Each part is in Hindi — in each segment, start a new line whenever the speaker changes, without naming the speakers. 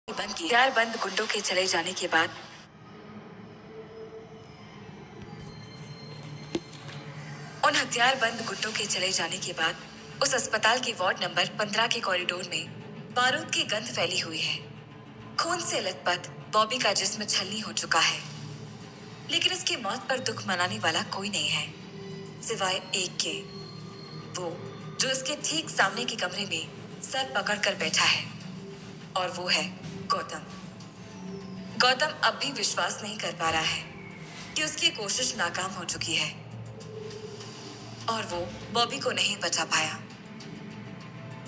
बंद की हथियारबंद गुंडों के चले जाने के बाद उस अस्पताल के वार्ड नंबर 15 के कॉरिडोर में बारूद की गंध फैली हुई है। खून से लथपथ बॉबी का जिस्म छलनी हो चुका है, लेकिन उसकी मौत पर दुख मनाने वाला कोई नहीं है सिवाय एक के, वो जो उसके ठीक सामने के कमरे में सर पकड़कर बैठा है, और वो है गौतम। गौतम अब भी विश्वास नहीं कर पा रहा है कि उसकी कोशिश नाकाम हो चुकी है और वो बॉबी को नहीं बचा पाया।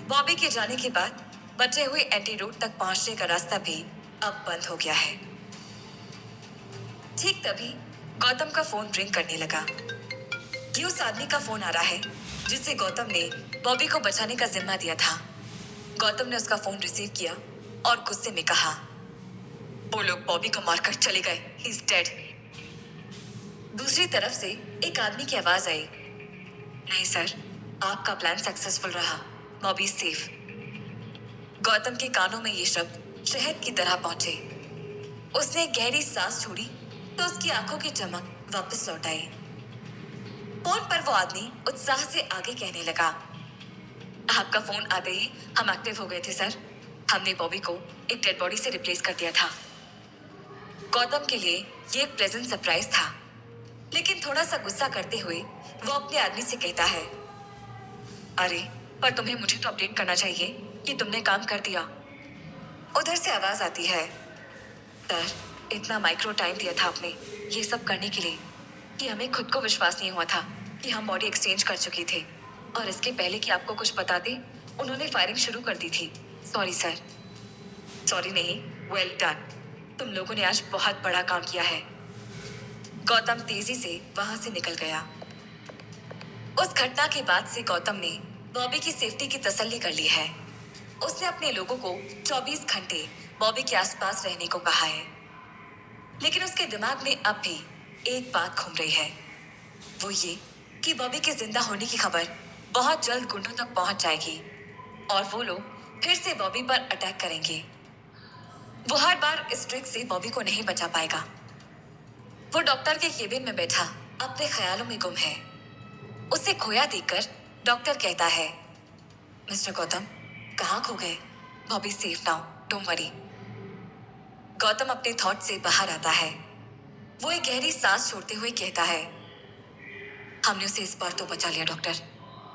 बॉबी के जाने के बाद बचे हुए एंटीडोट तक पहुंचने का रास्ता भी अब बंद हो गया है। ठीक तभी गौतम का फोन रिंग करने लगा। ये उस आदमी का फोन आ रहा है जिससे गौतम ने बॉबी को बचाने का जिम्मा दिया था। गौतम ने उसका फोन रिसीव किया और गुस्से में कहा, वो लोग बॉबी को मारकर चले गए, ही इज डेड। दूसरी तरफ से एक आदमी की आवाज आई, नहीं सर, आपका प्लान सक्सेसफुल रहा, बॉबी सेफ। गौतम के कानों में ये शब्द शहद की तरह पहुंचे। उसने गहरी सांस छोड़ी तो उसकी आंखों की चमक वापस लौट आई। फोन पर वो आदमी उत्साह से आगे कहने लगा, आपका फोन आते ही हम एक्टिव हो गए थे सर। हमने बॉबी को एक डेड बॉडी से रिप्लेस कर दिया था। गौतम के लिए ये एक प्लेजेंट सरप्राइज था, लेकिन थोड़ा सा गुस्सा करते हुए वो अपने आदमी से कहता है, अरे पर तुम्हें मुझे तो अपडेट करना चाहिए कि तुमने काम कर दिया। उधर से आवाज आती है, सर इतना माइक्रो टाइम दिया था आपने ये सब करने के लिए कि हमें खुद को विश्वास नहीं हुआ था कि हम बॉडी एक्सचेंज कर चुके थे, और इसके पहले कि आपको कुछ बता दे उन्होंने फायरिंग शुरू कर दी थी। Sorry sir. सॉरी नहीं, वेल डन, तुम लोगों ने आज बहुत बड़ा काम किया है। गौतम तेजी से वहां से निकल गया। उस घटना के बाद से गौतम ने बॉबी की सेफ्टी की तसल्ली कर ली है। उसने अपने लोगों को 24 घंटे बॉबी के आसपास रहने को कहा है, लेकिन उसके दिमाग में अब भी एक बात घूम रही है, वो ये कि बॉबी के जिंदा होने की खबर बहुत जल्द गुंडों तक पहुंच जाएगी और वो लोग फिर से बॉबी पर अटैक करेंगे। वो हर बार इस ट्रिक से बॉबी को नहीं बचा पाएगा। वो डॉक्टर के केबिन में बैठा अपने ख्यालों में गुम है। उसे खोया देखकर डॉक्टर कहता है, मिस्टर गौतम, कहाँ खो गए? Bobby safe now, don't worry. Gautam अपने थॉट से बाहर आता है। वो एक गहरी सांस छोड़ते हुए कहता है, हमने उसे इस बार तो बचा लिया डॉक्टर,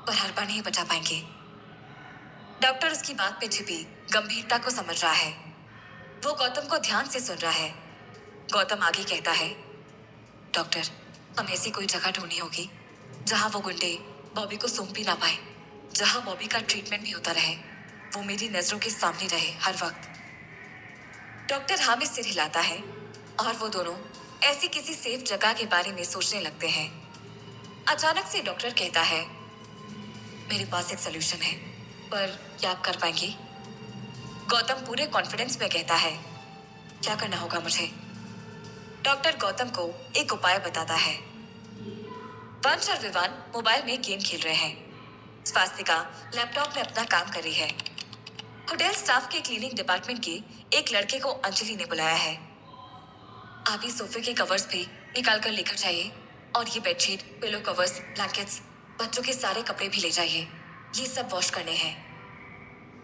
पर हर बार नहीं बचा पाएंगे। डॉक्टर उसकी बात पे छिपी गंभीरता को समझ रहा है। वो गौतम को ध्यान से सुन रहा है। गौतम आगे कहता है, डॉक्टर, हमें ऐसी कोई जगह ढूंढनी होगी जहां वो गुंडे बॉबी को सूंघ भी ना पाए, जहां बॉबी का ट्रीटमेंट भी होता रहे, वो मेरी नजरों के सामने रहे हर वक्त। डॉक्टर हाँ में सिर हिलाता है और वो दोनों ऐसी किसी सेफ जगह के बारे में सोचने लगते हैं। अचानक से डॉक्टर कहता है, मेरे पास एक सोल्यूशन है, पर क्या आप कर पाएंगे? गौतम पूरे कॉन्फिडेंस में कहता है, क्या करना होगा मुझे? डॉक्टर गौतम को एक उपाय बताता है। वंश और विवान मोबाइल में गेम खेल रहे हैं। स्वास्तिका लैपटॉप में अपना काम कर रही है। होटल स्टाफ के क्लीनिंग डिपार्टमेंट के एक लड़के को अंजलि ने बुलाया है। आप ये सोफे के कवर्स भी निकाल कर लेकर जाइए, और ये बेडशीट, पिलो कवर्स, ब्लैंकेट्स, बच्चों के सारे कपड़े भी ले जाइए, ये सब वॉश करने हैं।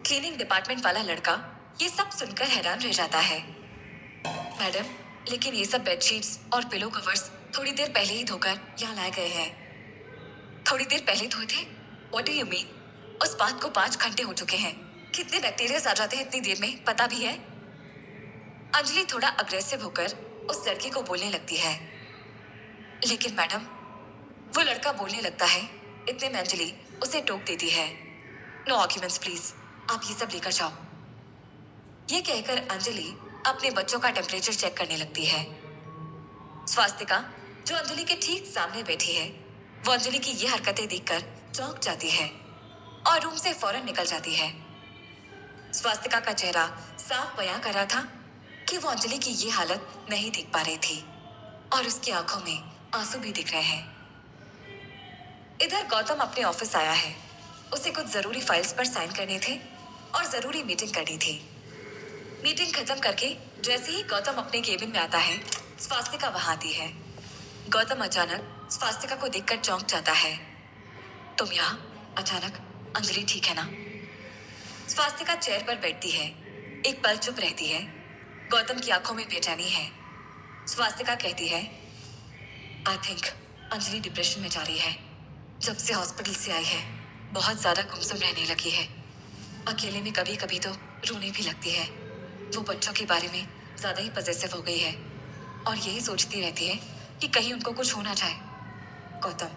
क्लीनिंग डिपार्टमेंट वाला लड़का ये सब सुनकर हैरान रह जाता है। मैडम, लेकिन ये सब बेडशीट्स और पिलो कवर्स थोड़ी देर पहले ही धोकर यहाँ लाए गए हैं। थोड़ी देर पहले धोए थे? What do you mean? उस बात को 5 घंटे हो चुके हैं। कितने बैक्टीरिया आ जाते हैं इतनी देर में, पता भी है? अंजलि थोड़ा अग्रेसिव होकर उस लड़के को बोलने लगती है। लेकिन मैडम, वो लड़का बोलने लगता है। इतने में अंजलि उसे टोक देती है। नो आर्ग्यूमेंट्स प्लीज, आप ये सब लेकर जाओ। ये कहकर अंजलि अपने बच्चों का टेम्परेचर चेक करने लगती है। स्वास्तिका, जो अंजलि के ठीक सामने बैठी है, वो अंजलि की ये हरकतें देखकर चौंक जाती है और रूम से फौरन निकल जाती है। स्वास्तिका का चेहरा साफ बयां कर रहा था कि वो अंजलि की ये हालत नहीं देख पा रही थी, और उसकी आंखों में आंसू भी दिख रहे हैं। इधर गौतम अपने ऑफिस आया है। उसे कुछ जरूरी फाइल्स पर साइन करने थे और जरूरी मीटिंग करनी थी। मीटिंग खत्म करके जैसे ही गौतम अपने केबिन में आता है, स्वास्तिका वहां आती है। गौतम अचानक स्वास्तिका को देखकर चौंक जाता है। तुम यहाँ अचानक? अंजलि ठीक है ना? स्वास्तिका चेयर पर बैठती है। एक पल चुप रहती है। गौतम की आंखों में बेचैनी है। स्वास्तिका कहती है, आई थिंक अंजलि डिप्रेशन में जा रही है। जब से हॉस्पिटल से आई है बहुत ज्यादा गुमसुम रहने लगी है। अकेले में कभी कभी तो रोने भी लगती है। वो बच्चों के बारे में ज्यादा ही पजेसिव हो गई है और यही सोचती रहती है कि कहीं उनको कुछ हो ना जाए। गौतम,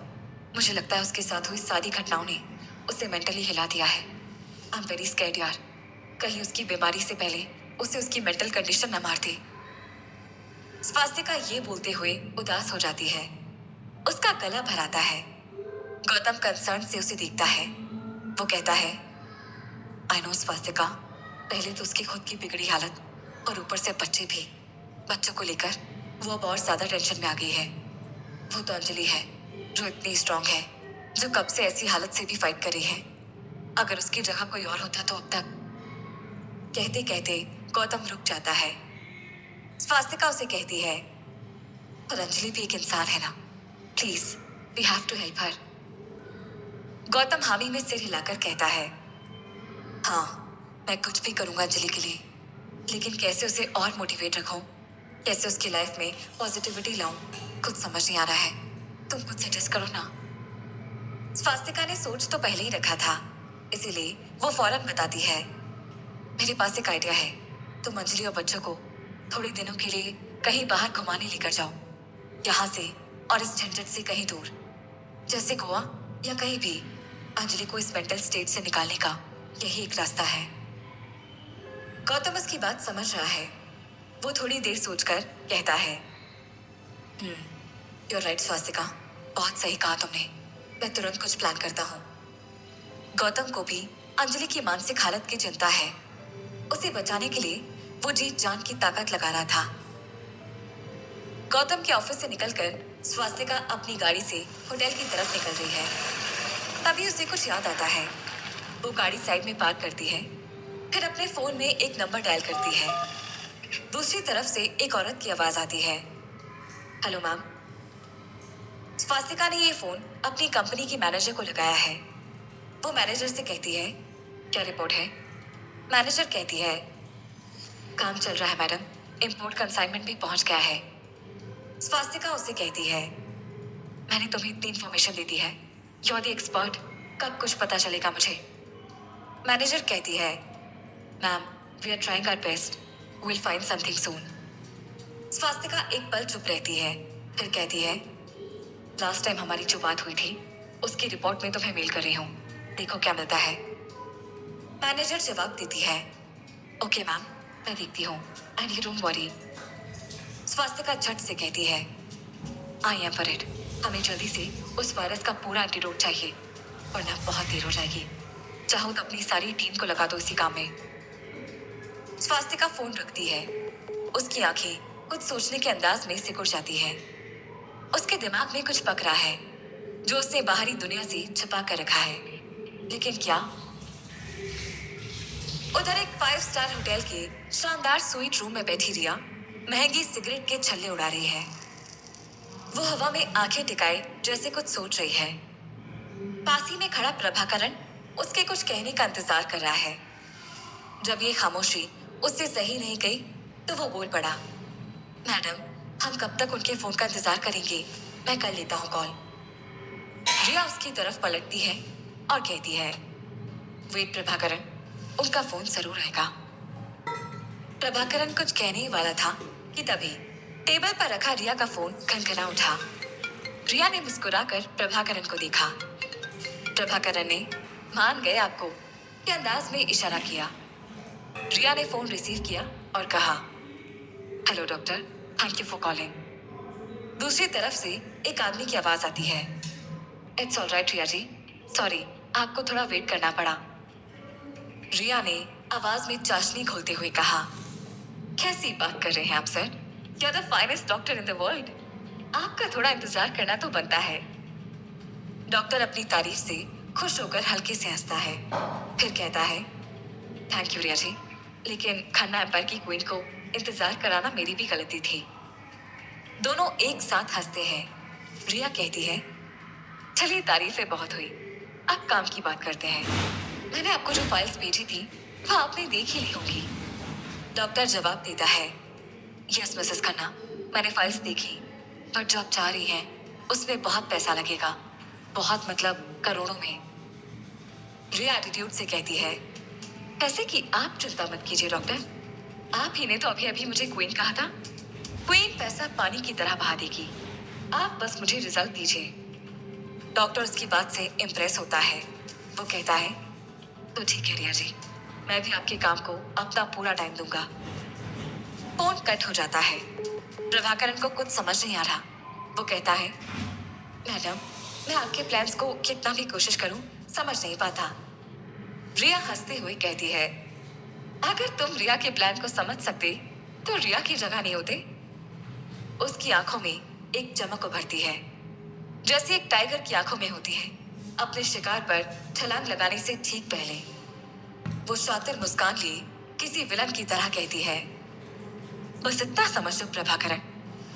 मुझे लगता है उसके साथ हुई सारी घटनाओं ने उसे मेंटली हिला दिया है। आई एम वेरी स्कैर्ड यार, कहीं उसकी बीमारी से पहले उसे उसकी मेंटल कंडीशन न मार दे। स्वास्तिका ये बोलते हुए उदास हो जाती है। उसका गला भराता है। गौतम कंसर्न से उसे देखता है। वो कहता है, आई नो स्वास्तिका, पहले तो उसकी खुद की बिगड़ी हालत और ऊपर से बच्चे भी। बच्चों को लेकर वो अब और ज्यादा टेंशन में आ गई है। वो तो अंजलि है जो इतनी स्ट्रांग है, जो कब से ऐसी हालत से भी फाइट कर रही है। अगर उसकी जगह कोई और होता तो अब तक। कहते कहते गौतम रुक जाता है। स्वास्तिका उसे कहती है, और अंजलि भी एक इंसान है ना, please we have to help her. Gautam हामी में सिर हिलाकर कहता है, हाँ मैं कुछ भी करूंगा अंजलि के लिए, लेकिन कैसे उसे और मोटिवेट रखूं, कैसे उसकी लाइफ में पॉजिटिविटी लाऊं, कुछ समझ नहीं आ रहा है। तुम कुछ सजेस्ट करो ना। स्वास्तिका ने सोच तो पहले ही रखा था, इसीलिए वो फौरन बताती है, मेरे पास एक आइडिया है। तुम अंजलि और बच्चों को थोड़े दिनों के लिए कहीं बाहर घुमाने लेकर जाओ, यहाँ से और इस झंझट से कहीं दूर, जैसे गोवा या कहीं भी। अंजलि को इस मेंटल स्टेट से निकालने का यही एक रास्ता है। गौतम उसकी बात समझ रहा है। वो थोड़ी देर सोचकर कहता है, यूर राइट स्वास्तिका, बहुत सही कहा तुमने। मैं तुरंत कुछ प्लान करता हूँ। गौतम को भी अंजलि की मानसिक हालत की चिंता है। उसे बचाने के लिए वो जी जान की ताकत लगा रहा था। गौतम के ऑफिस से निकलकर स्वास्तिका अपनी गाड़ी से होटल की तरफ निकल रही है। तभी उसे कुछ याद आता है। वो गाड़ी साइड में पार्क करती है, फिर अपने फोन में एक नंबर डायल करती है। दूसरी तरफ से एक औरत की आवाज आती है, हेलो मैम। स्वास्तिका ने ये फोन अपनी कंपनी की मैनेजर को लगाया है। वो मैनेजर से कहती है, क्या रिपोर्ट है? मैनेजर कहती है, काम चल रहा है मैडम, इंपोर्ट कंसाइनमेंट भी पहुंच गया है। स्वास्तिका उसे कहती है, मैंने तुम्हें इतनी इन्फॉर्मेशन दे दी है, यू आर द एक्सपर्ट, कब कुछ पता चलेगा मुझे? मैनेजर कहती है, ma'am we are trying our best, will find something soon. Swastika एक पल चुप रहती है, फिर कहती है, लास्ट टाइम हमारी जो बात हुई थी उसकी रिपोर्ट में तुम्हें मेल कर रही हूँ, देखो क्या मिलता है। मैनेजर जवाब देती है, ओके मैम मैं देखती हूँ, and you don't worry. Swastika झट से कहती है, आई एम वरीड, हमें जल्दी से उस वायरस का पूरा एंटीडोट चाहिए, वरना बहुत देर हो जाएगी। चाहो तो अपनी सारी टीम को लगा दो इसी काम में। स्वास्तिका फोन रखती है। उसकी आंखें कुछ सोचने के अंदाज में सिकुड़ जाती है। उसके दिमाग में कुछ पक रहा है जो उसने बाहरी दुनिया से छुपा कर रखा है, लेकिन क्या? उधर एक 5 स्टार होटल के शानदार स्वीट रूम में बैठी रिया महंगी सिगरेट के छल्ले उड़ा रही है। वो हवा में आंखें टिकाए जैसे कुछ सोच रही है। पास ही में खड़ा प्रभाकरण उसके कुछ कहने का इंतजार कर रहा है। जब ये खामोशी उससे सही नहीं गई तो वो बोल पड़ा, मैडम हम कब तक उनके फोन का इंतजार करेंगे, मैं कर लेता हूँ कॉल। रिया उसकी तरफ पलटती है और कहती है, वेट प्रभाकरण, उनका फोन जरूर आएगा। प्रभाकरण कुछ कहने ही वाला था कि तभी टेबल पर रखा रिया का फोन खनखना उठा। रिया ने मुस्कुराकर प्रभाकरण को देखा। प्रभाकरण ने मान गए आपको के अंदाज में इशारा किया। रिया ने फोन रिसीव किया और कहा, hello doctor, thank you for calling. दूसरी तरफ से एक आदमी की आवाज आती है, it's all right Riya ji, sorry आपको थोड़ा वेट करना पड़ा। रिया ने आवाज में चाशनी घोलते हुए कहा, कैसी बात कर रहे हैं आप sir, you are the finest doctor in the world, आपका थोड़ा इंतजार करना तो बनता है। डॉक्टर अपनी तारीफ से खुश होकर हल्के से हंसता है, फिर कहता है, थैंक यू रिया जी, लेकिन खन्ना एम्पायर की क्वीन को इंतजार कराना मेरी भी गलती थी। दोनों एक साथ हंसते हैं। रिया कहती है, चलिए तारीफें बहुत हुई, अब काम की बात करते हैं। मैंने आपको जो फाइल्स भेजी थी वो आपने देख ही ली होंगी। डॉक्टर जवाब देता है, यस मिसेस खन्ना, मैंने फाइल्स देखी, बट जो आप चाह रही हैं उसमें बहुत पैसा लगेगा, बहुत मतलब करोड़ों में। रिया एटीट्यूड से कहती है, पैसे की आप चिंता मत कीजिए डॉक्टर, आप ही ने तो अभी अभी मुझे क्वीन कहा था। क्वीन पैसा पानी की तरह बहा देगी, आप बस मुझे रिजल्ट दीजिए। डॉक्टर उसकी बात से इम्प्रेस होता है। वो कहता है, तो ठीक है रिया जी, मैं भी आपके काम को अपना पूरा टाइम दूंगा। फोन कट हो जाता है। प्रभाकरन को कुछ समझ नहीं आ रहा। वो कहता है, मैडम, मैं आपके प्लान्स को कितना भी कोशिश करूं समझ नहीं पाता। रिया हंसते हुए कहती है, अगर तुम रिया के प्लान को समझ सकते तो रिया की जगह नहीं होते। उसकी आंखों में एक चमक उभरती है, जैसे एक टाइगर की आंखों में होती है अपने शिकार पर छलांग लगाने से ठीक पहले। वो शातिर मुस्कान लिए किसी विलन की तरह कहती है, बस इतना समझ लो प्रभाकरन,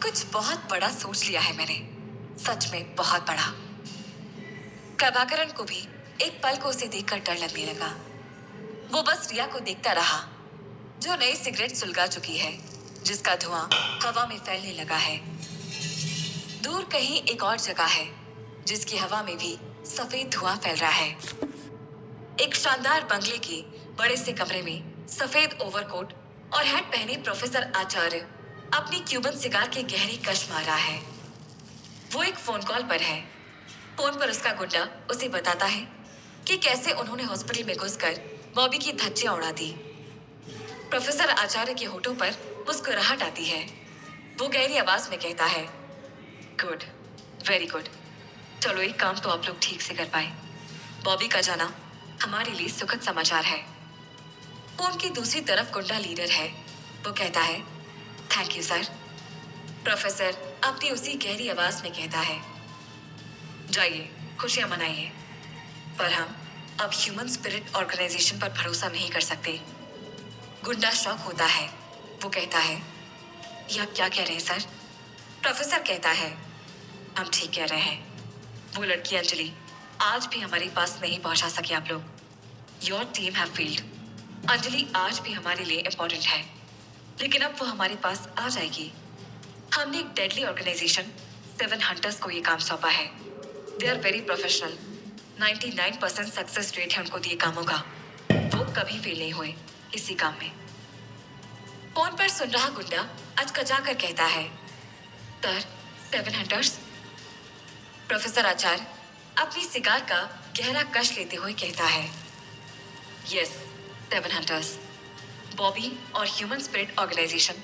कुछ बहुत बड़ा सोच लिया है मैंने, सच में बहुत बड़ा। प्रभाकरन को भी एक पल को उसे देखकर डर लगने लगा। वो बस रिया को देखता रहा, जो नई सिगरेट सुलगा चुकी है, जिसका धुआं हवा में फैलने लगा है। दूर कहीं एक और जगह है जिसकी हवा में भी सफेद धुआं फैल रहा है। एक शानदार बंगले के बड़े से कमरे में सफेद ओवरकोट और हैट पहने प्रोफेसर आचार्य अपनी क्यूबन सिगार के गहरे कश मार रहा है। वो एक फोन कॉल पर है। फोन पर उसका गुंडा उसे बताता है कि कैसे उन्होंने हॉस्पिटल में घुसकर बॉबी की धज्जियां उड़ा दी। प्रोफेसर आचार्य के होठों पर मुस्कुराहट आती है। वो गहरी आवाज में कहता है, गुड, वेरी गुड, चलो एक काम तो आप लोग ठीक से कर पाए। बॉबी का जाना हमारे लिए सुखद समाचार है। फोन की दूसरी तरफ गुंडा लीडर है। वो कहता है, थैंक यू सर। प्रोफेसर अपनी उसी गहरी आवाज में कहता है, जाइए खुशियां मनाइए, पर हम अब ह्यूमन स्पिरिट ऑर्गेनाइजेशन पर भरोसा नहीं कर सकते। गुंडा शॉक होता है। वो कहता है, ये आप क्या कह रहे हैं सर? प्रोफेसर कहता है, हम ठीक कह रहे हैं। वो लड़की अंजलि आज भी हमारे पास नहीं पहुंचा सके आप लोग। Your team have failed. Anjali आज भी हमारे लिए इम्पोर्टेंट है, लेकिन अब वो हमारे पास आ जाएगी। हमने एक डेडली ऑर्गेनाइजेशन 7 हंटर्स को ये काम सौंपा है। They are very professional. 99% success rate है उनको दिए कामों का। वो कभी फेल नहीं हुए किसी काम में। फोन पर सुन रहा गुंडा अचकचा कर कहता है, सर 7 हंटर्स? प्रोफेसर आचार्य अपनी सिगार का गहरा कश लेते हुए कहता है, यस 7 हंटर्स। बॉबी और ह्यूमन स्पिरिट ऑर्गेनाइजेशन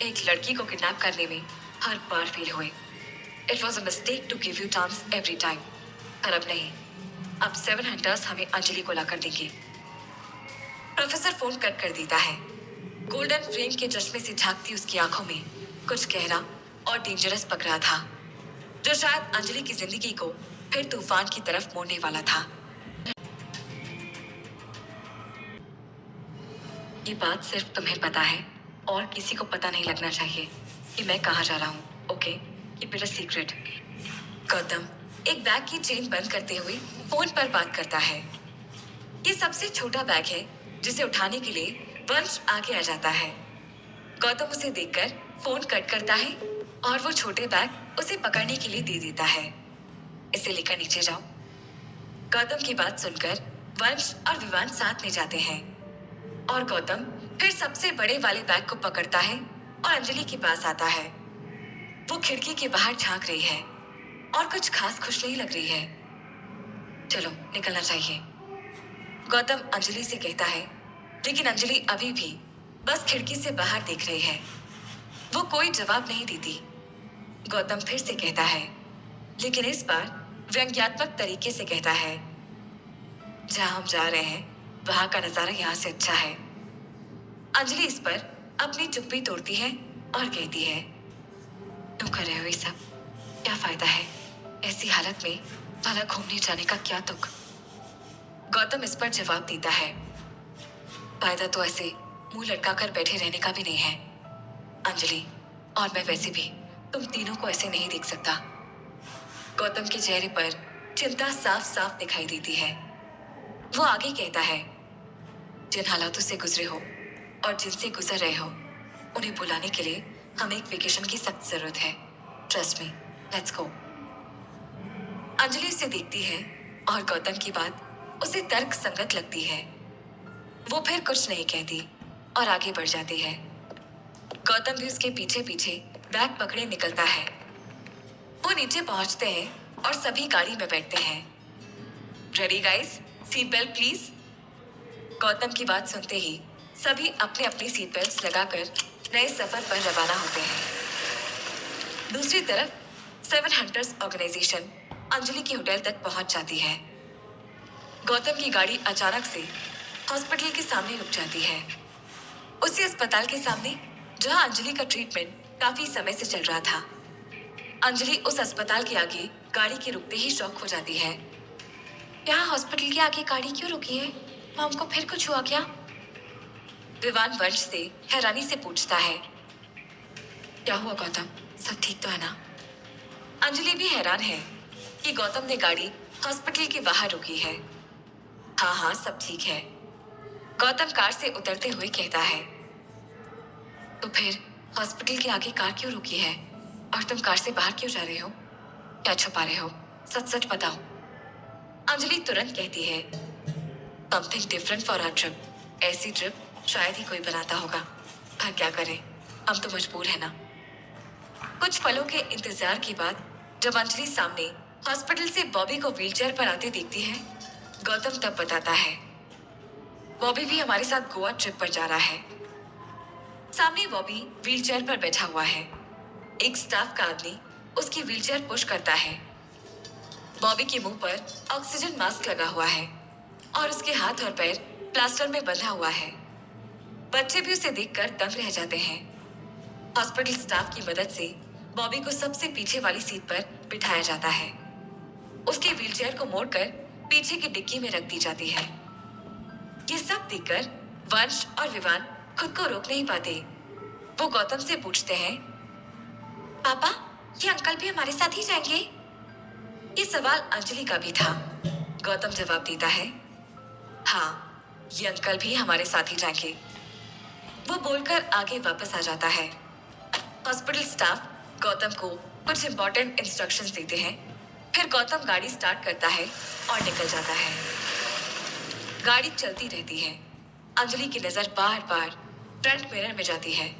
एक लड़की को किडनैप करने में हर बार फेल हुए। It was a mistake to give you chance every time. पर अब नहीं, अब 7 हंटर्स हमें अंजलि को लाकर देंगे। प्रोफेसर फोन कट कर देता है। गोल्डन फ्रेम के चश्मे से झांकती उसकी आंखों में कुछ गहरा और डेंजरस पक रहा था, जो शायद अंजलि की जिंदगी को फिर तूफान की तरफ मोड़ने वाला था। ये बात सिर्फ तुम्हें पता है और किसी को पता नहीं लगना चाहिए कि मैं कहाँ जा रहा हूँ, okay? Keep it a secret. Gautam एक बैग की चेन बंद करते हुए फोन पर बात करता है। ये सबसे छोटा बैग है जिसे उठाने के लिए वंश आगे आ जाता है। गौतम उसे देखकर फोन कट करता है और वो छोटे बैग उसे पकड़ने के लिए दे देता है। इसे लेकर नीचे जाओ। गौतम की बात सुनकर वंश और विवान साथ में जाते हैं और गौतम फिर सबसे बड़े वाले बैग को पकड़ता है और अंजलि के पास आता है। वो खिड़की के बाहर झांक रही है और कुछ खास खुश नहीं लग रही है। चलो निकलना चाहिए, गौतम अंजलि से कहता है, लेकिन अंजलि अभी भी बस खिड़की से बाहर देख रही है। वो कोई जवाब नहीं देती। गौतम फिर से कहता है, लेकिन इस बार व्यंग्यात्मक तरीके से कहता है, जहां हम जा रहे हैं वहां का नजारा यहाँ से अच्छा है। अंजलि इस पर अपनी चुप्पी तोड़ती है और कहती है, क्यों कर रहे हो ये सब? क्या फायदा है ऐसी हालत में भला घूमने जाने का? क्या तुक? गौतम इस पर जवाब देता है, फायदा तो ऐसे मुंह लटका कर बैठे रहने का भी नहीं है। अंजलि, और मैं वैसे भी तुम तीनों को ऐसे नहीं देख सकता। गौतम के चेहरे पर चिंता साफ साफ दिखाई देती है। वो आगे कहता है, जिन हालातों से गुजरे हो और जिनसे गुजर रहे हो, उन्हें बुलाने के लिए हमें एक वेकेशन की सख्त जरूरत है। Trust me, let's go. Anjali उसे देखती है और गौतम की बात उसे तर्क संगत लगती है। वो फिर कुछ नहीं कहती और आगे बढ़ जाती है। गौतम भी उसके पीछे पीछे बैग पकड़े निकलता है। वो नीचे पहुंचते हैं और सभी गाड़ी में बैठते हैं। Ready guys, seat belt please. Gautam की बात सुनते ही सभी अपने अपनी सीट बेल्ट लगाकर नए सफर पर रवाना होते हैं। दूसरी तरफ 7 हंटर्स ऑर्गेनाइजेशन अंजलि के होटल तक पहुंच जाती है। गौतम की गाड़ी अचानक से हॉस्पिटल के सामने रुक जाती है। उसी अस्पताल के सामने जहां अंजलि का ट्रीटमेंट काफी समय से चल रहा था। अंजलि उस अस्पताल के आगे गाड़ी के रुकते ही शॉक हो जाती है। यहाँ हॉस्पिटल के आगे गाड़ी क्यों रुकी है? मॉम को फिर कुछ हुआ क्या? विवान वंश से हैरानी से पूछता है। क्या हुआ गौतम, सब ठीक तो है ना? अंजलि भी हैरान है कि गौतम ने गाड़ी हॉस्पिटल के बाहर रोकी है। हाँ हाँ, सब ठीक है। गौतम कार से उतरते हुए कहता है। तो फिर हॉस्पिटल के आगे कार क्यों रुकी है और तुम कार से बाहर क्यों जा रहे हो? क्या छुपा रहे हो? सच सच बताओ। अंजलि तुरंत कहती है, something different for our trip. ऐसी ट्रिप शायद ही कोई बनाता होगा, पर क्या करें, हम तो मजबूर है ना। कुछ पलों के इंतजार के बाद जब अंजलि सामने हॉस्पिटल से बॉबी को व्हीलचेयर पर आते देखती है, गौतम तब बताता है, बॉबी भी हमारे साथ गोवा ट्रिप पर जा रहा है। सामने बॉबी व्हीलचेयर पर बैठा हुआ है। एक स्टाफ का आदमी उसकी व्हीलचेयर पुश करता है। बॉबी के मुंह पर ऑक्सीजन मास्क लगा हुआ है और उसके हाथ और पैर प्लास्टर में बंधा हुआ है। बच्चे भी उसे देखकर दंग रह जाते हैं। हॉस्पिटल स्टाफ की मदद से बॉबी को सबसे पीछे वाली सीट पर बिठाया जाता है। उसके व्हीलचेयर को मोड़कर पीछे की डिक्की में रख दी जाती है। ये सब देखकर वंश और विवान खुद को रोक नहीं पाते। वो गौतम से पूछते हैं, पापा, ये अंकल भी हमारे साथ ही जाएंगे? ये सवाल अंजलि का भी था। गौतम जवाब देता है, हाँ, ये अंकल भी हमारे साथ ही जाएंगे। वो बोलकर आगे वापस आ जाता है। हॉस्पिटल स्टाफ गौतम को कुछ इंपॉर्टेंट इंस्ट्रक्शंस देते हैं। फिर गौतम गाड़ी स्टार्ट करता है और निकल जाता है। गाड़ी चलती रहती है। अंजलि की नजर बार बार फ्रंट मिरर में जाती है,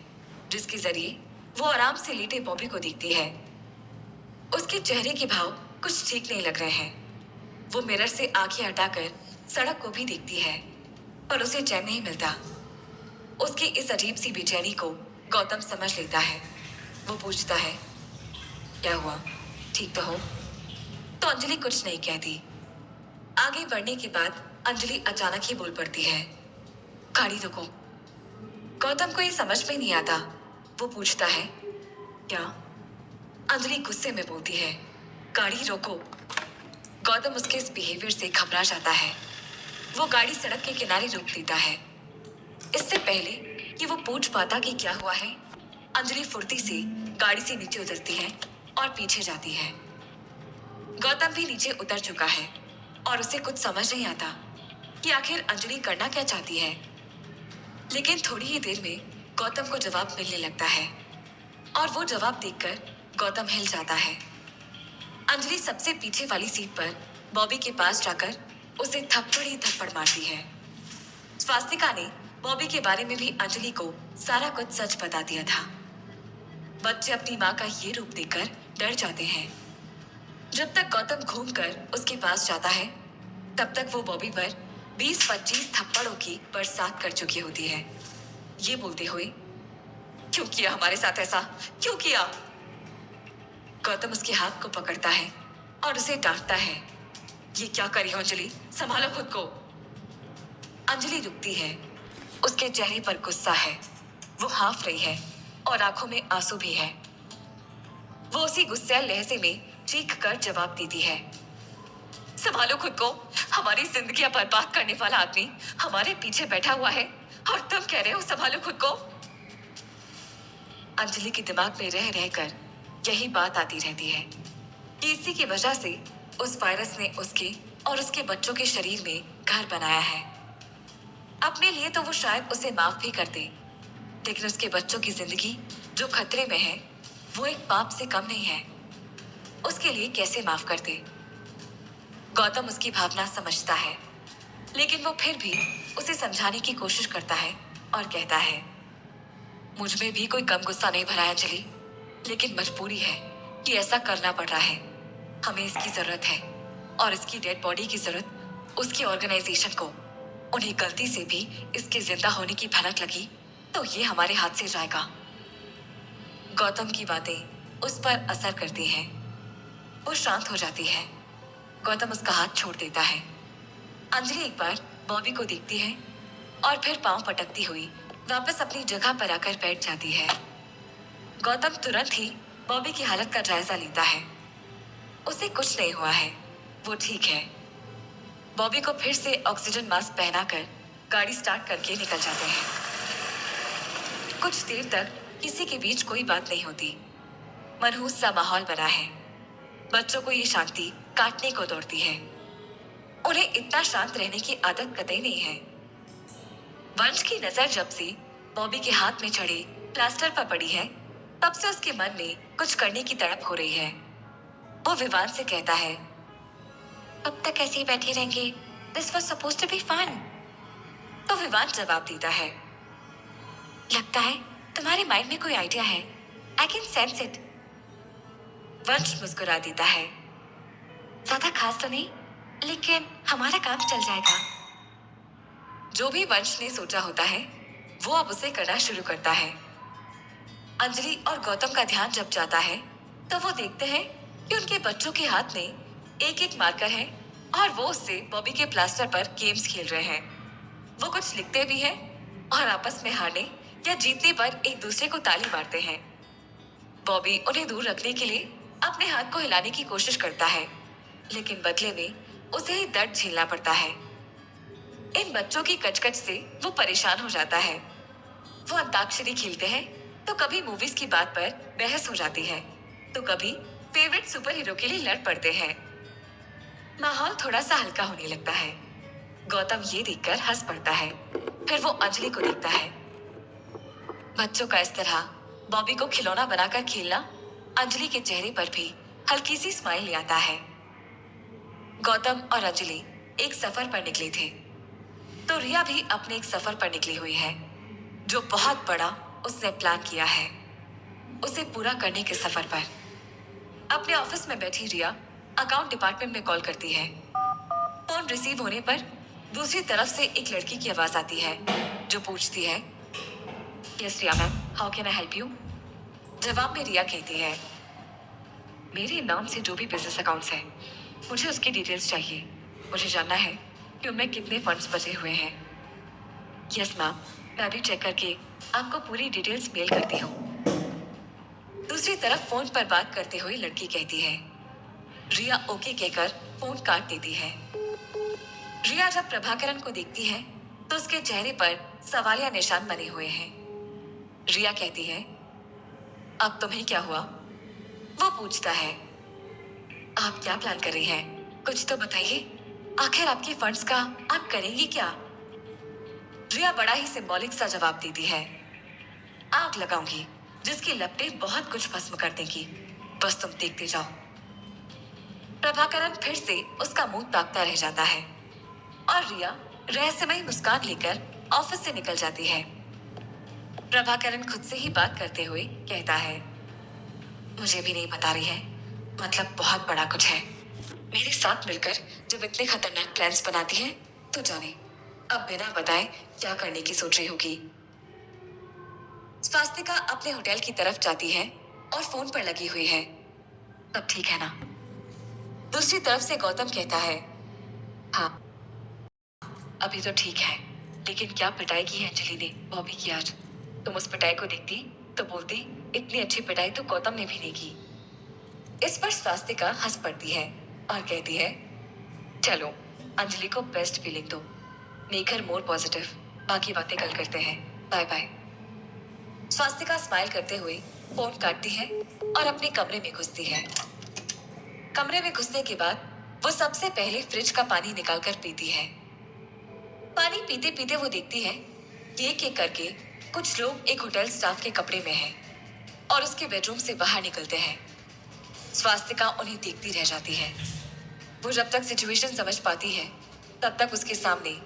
जिसके जरिए वो आराम से लेटे बॉबी को देखती है। उसके चेहरे के भाव कुछ ठीक नहीं लग रहे हैं। वो मिरर से आंखें हटाकर सड़क को भी देखती है, पर उसे चैन नहीं मिलता। उसकी इस अजीब सी बेचैनी को गौतम समझ लेता है। वो पूछता है, क्या हुआ, ठीक तो हो? तो अंजलि कुछ नहीं कहती। आगे बढ़ने के बाद अंजलि अचानक ही बोल पड़ती है, गाड़ी रोको। गौतम को ये समझ में नहीं आता। वो पूछता है, क्या? अंजलि गुस्से में बोलती है, गाड़ी रोको। गौतम उसके इस बिहेवियर से घबरा जाता है। वो गाड़ी सड़क के किनारे रोक देता है। इससे पहले कि वो पूछ पाता कि क्या हुआ है, अंजलि फुर्ती से गाड़ी से नीचे उतरती है और पीछे जाती है। गौतम भी नीचे उतर चुका है और उसे कुछ समझ नहीं आता कि आखिर अंजलि करना क्या चाहती है। लेकिन थोड़ी ही देर में गौतम को जवाब मिलने लगता है और वो जवाब देखकर गौतम हिल जाता है। अंजलि सबसे पीछे वाली सीट पर बॉबी के पास जाकर उसे थप्पड़ ही थप्पड़ मारती है। स्वास्तिका ने बॉबी के बारे में भी अंजलि को सारा कुछ सच बता दिया था। बच्चे अपनी माँ का ये रूप देखकर डर जाते हैं। जब तक गौतम घूमकर उसके पास जाता है, तब तक वो बॉबी पर 20-25 थप्पड़ों की बरसात कर चुकी होती है, ये बोलते हुए, क्यों किया हमारे साथ ऐसा, क्यों किया? गौतम उसके हाथ को पकड़ता है और उसे डांटता है, ये क्या करी हो अंजलि, संभालो खुद को। अंजलि रुकती है। उसके चेहरे पर गुस्सा है। वो हाँफ रही है और आंखों में आंसू भी है। वो उसी गुस्सैल लहजे में चीख कर जवाब देती है, संभालो खुद को, हमारी जिंदगी बर्बाद करने वाला आदमी हमारे पीछे बैठा हुआ है। और तुम कह रहे हो संभालो खुद को। अंजलि के दिमाग में रह रहकर यही बात आती रहती है कि इसी की वजह से उस वायरस ने उसके और उसके बच्चों के शरीर में घर बनाया है। अपने लिए तो वो शायद उसे माफ भी कर दे, लेकिन उसके बच्चों की जिंदगी जो खतरे में है वो एक पाप से कम नहीं है। उसके लिए कैसे माफ कर दे। गौतम उसकी भावना समझता है, लेकिन वो फिर भी उसे समझाने की कोशिश करता है और कहता है, मुझ में भी कोई कम गुस्सा नहीं भरा है अंजलि, लेकिन मजबूरी है कि ऐसा करना पड़ रहा है। हमें इसकी जरूरत है और इसकी डेड बॉडी की जरूरत उसकी ऑर्गेनाइजेशन को। उन्हें गलती से भी इसके जिंदा होने की भनक लगी तो ये हमारे हाथ से जाएगा। गौतम की बातें उस पर असर करती हैं। वो शांत हो जाती है। गौतम उसका हाथ छोड़ देता है। अंजलि एक बार बॉबी को देखती है और फिर पांव पटकती हुई वापस अपनी जगह पर आकर बैठ जाती है। गौतम तुरंत ही बॉबी की हालत का जायजा लेता है। उसे कुछ नहीं हुआ है, वो ठीक है। बॉबी को फिर से ऑक्सीजन मास्क पहनाकर गाड़ी स्टार्ट करके निकल जाते हैं। कुछ देर तक किसी के बीच कोई बात नहीं होती। मनहूस सा माहौल बना है। बच्चों को ये शांति काटने को दौड़ती है। उन्हें इतना शांत रहने की आदत कतई नहीं है। वंश की नजर जब से बॉबी के हाथ में चढ़े प्लास्टर पर पड़ी है, तब से उसके मन में कुछ करने की तड़प हो रही है। वो विवान से कहता है, अब तक ऐसे ही बैठे रहेंगे? This was supposed to be fun. तो विवान जवाब देता है, लगता है तुम्हारे माइंड में कोई आइडिया है। I can sense it. वंश मुस्कुरा देता है, ज्यादा खास तो नहीं, लेकिन हमारा काम चल जाएगा। जो भी वंश ने सोचा होता है वो अब उसे करना शुरू करता है। अंजलि और गौतम का ध्यान जब जाता है तो वो देखते हैं कि उनके बच्चों के हाथ में एक एक मार्कर है और वो उससे बॉबी के प्लास्टर पर गेम्स खेल रहे हैं। वो कुछ लिखते भी हैं और आपस में हारने या जीतने पर एक दूसरे को ताली मारते हैं। बॉबी उन्हें दूर रखने के लिए अपने हाथ को हिलाने की कोशिश करता है, लेकिन बदले में उसे ही दर्द झेलना पड़ता है। इन बच्चों की कचकच से वो परेशान हो जाता है। वो अंताक्षरी खेलते हैं तो कभी मूवीज की बात पर बहस हो जाती है, तो कभी फेवरेट सुपर हीरो के लिए लड़ पड़ते हैं। माहौल थोड़ा सा हल्का होने लगता है। गौतम ये देखकर हंस पड़ता है। फिर वो अंजलि को देखता है। बच्चों का इस तरह बॉबी को खिलौना बनाकर खेलना अंजलि के चेहरे पर भी हल्की सी स्माइल ले आता है। गौतम और अंजलि एक सफर पर निकले थे, तो रिया भी अपने एक सफर पर निकली हुई है, जो बहुत बड़ा उसने प्लान किया है। उसे पूरा करने के सफर पर अपने ऑफिस में बैठी रिया अकाउंट डिपार्टमेंट में कॉल करती है। फोन रिसीव होने पर दूसरी तरफ से एक लड़की की आवाज आती है, जो पूछती है, yes Riya ma'am, how can I help you? जवाब में रिया कहती है, मेरे नाम से जो भी बिजनेस अकाउंट्स हैं, मुझे उसकी डिटेल्स चाहिए। मुझे जानना है कि उनमें कितने फंड्स बचे हुए हैं। यस मैम, मैं अभी चेक करके आपको पूरी डिटेल्स मेल करती हूँ। दूसरी तरफ फोन पर बात करते हुए लड़की कहती है। रिया ओके कहकर फोन काट देती है। रिया जब प्रभाकरन को देखती है तो उसके चेहरे पर सवालिया निशान बने हुए हैं। रिया कहती है, अब तुम्हें क्या हुआ? वो पूछता है, आप क्या प्लान कर रही हैं? कुछ तो बताइए। आखिर आपके फंड्स का आप करेंगी क्या? रिया बड़ा ही सिंबॉलिक सा जवाब देती है, आग लगाऊंगी जिसकी लपटें बहुत कुछ भस्म कर देंगी, बस तुम देखते जाओ। प्रभाकरन फिर से उसका मुंह ताकता रह जाता है और रिया रहस्यमयी मुस्कान लेकर ऑफिस से निकल जाती है। प्रभाकरन खुद से ही बात करते हुए कहता है, मुझे भी नहीं बता रही है, मतलब बहुत बड़ा कुछ है। मेरे साथ मिलकर जब इतने खतरनाक प्लान्स बनाती है तो जाने अब बिना बताए क्या करने की सोच रही होगी। स्वास्तिका अपने होटल की तरफ जाती है और फोन पर लगी हुई है। सब ठीक है ना? दूसरी तरफ से गौतम कहता है, हाँ अभी तो ठीक है, लेकिन क्या पिटाई की है अंजलि ने बॉबी की आज। तुम उस पिटाई को देखती तो बोलती, इतनी अच्छी पिटाई तो गौतम ने भी नहीं की। इस पर स्वास्तिका हंस पड़ती है और कहती है, चलो अंजलि को बेस्ट फीलिंग दो, मेक हर मोर पॉजिटिव। बाकी बातें कल करते हैं, बाय बाय। स्वास्तिका स्माइल करते हुए फोन काटती है और अपने कमरे में घुसती है। कमरे में घुसने के बाद वो सबसे पहले फ्रिज का पानी निकालकर पीती है। पानी पीते पीते वो देखती है कि एक एक करके कुछ लोग एक होटल स्टाफ के कपड़े में हैं और उसके बेडरूम से बाहर निकलते हैं। स्वास्तिका उन्हें देखती रह जाती है। वो जब तक सिचुएशन समझ पाती है तब तक उसके सामने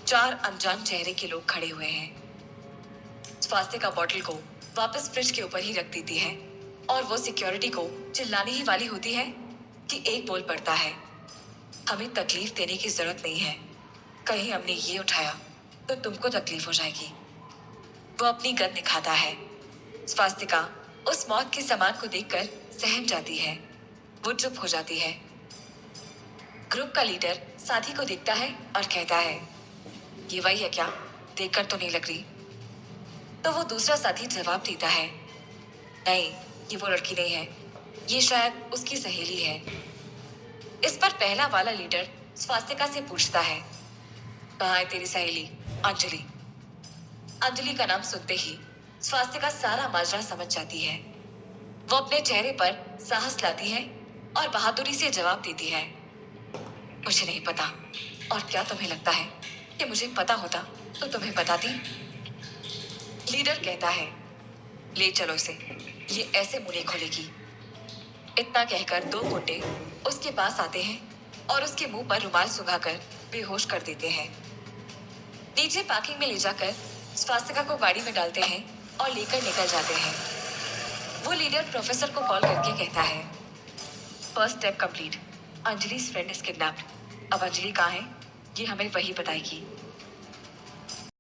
4 अनजान चेहरे के लोग खड़े हुए हैं। स्वास्तिका बॉटल को वापस फ्रिज के ऊपर ही रख देती है और वो सिक्योरिटी को चिल्लाने ही वाली होती है कि एक बोल पड़ता है, हमें तकलीफ देने की जरूरत नहीं है, कहीं हमने ये उठाया तो तुमको तकलीफ हो जाएगी। वो अपनी गन दिखाता है। स्वास्तिका उस मौत के सामान को देखकर सहम जाती है। वो चुप हो जाती है। ग्रुप का लीडर साथी को देखता है और कहता है, ये वही है क्या? देखकर तो नहीं लग रही। तो वो दूसरा साथी जवाब देता है, नहीं, ये वो लड़की नहीं है, ये शायद उसकी सहेली है। इस पर पहला वाला लीडर स्वास्तिका से पूछता है, कहाँ है तेरी सहेली? अंजलि। अंजलि का नाम सुनते ही स्वास्तिका सारा माजरा समझ जाती है। वो अपने चेहरे पर साहस लाती है और बहादुरी से जवाब देती है, मुझे नहीं पता। और क्या तुम्हें लगता है कि मुझे पता होता तो तुम्हें बताती? लीडर कहता है, ले चलो इसे, ये ऐसे मुंह नहीं खोलेगी। इतना कहकर 2 गुंडे उसके पास आते हैं और उसके मुंह पर रुमाल सुखाकर बेहोश कर देते हैं। नीचे पार्किंग में ले जाकर स्वास्तिका को गाड़ी में डालते हैं और लेकर निकल जाते हैं। वो लीडर प्रोफेसर को कॉल करके कहता है, first step complete, Anjali's friend is kidnapped. अब अंजलि कहाँ है ये हमें वही बताएगी।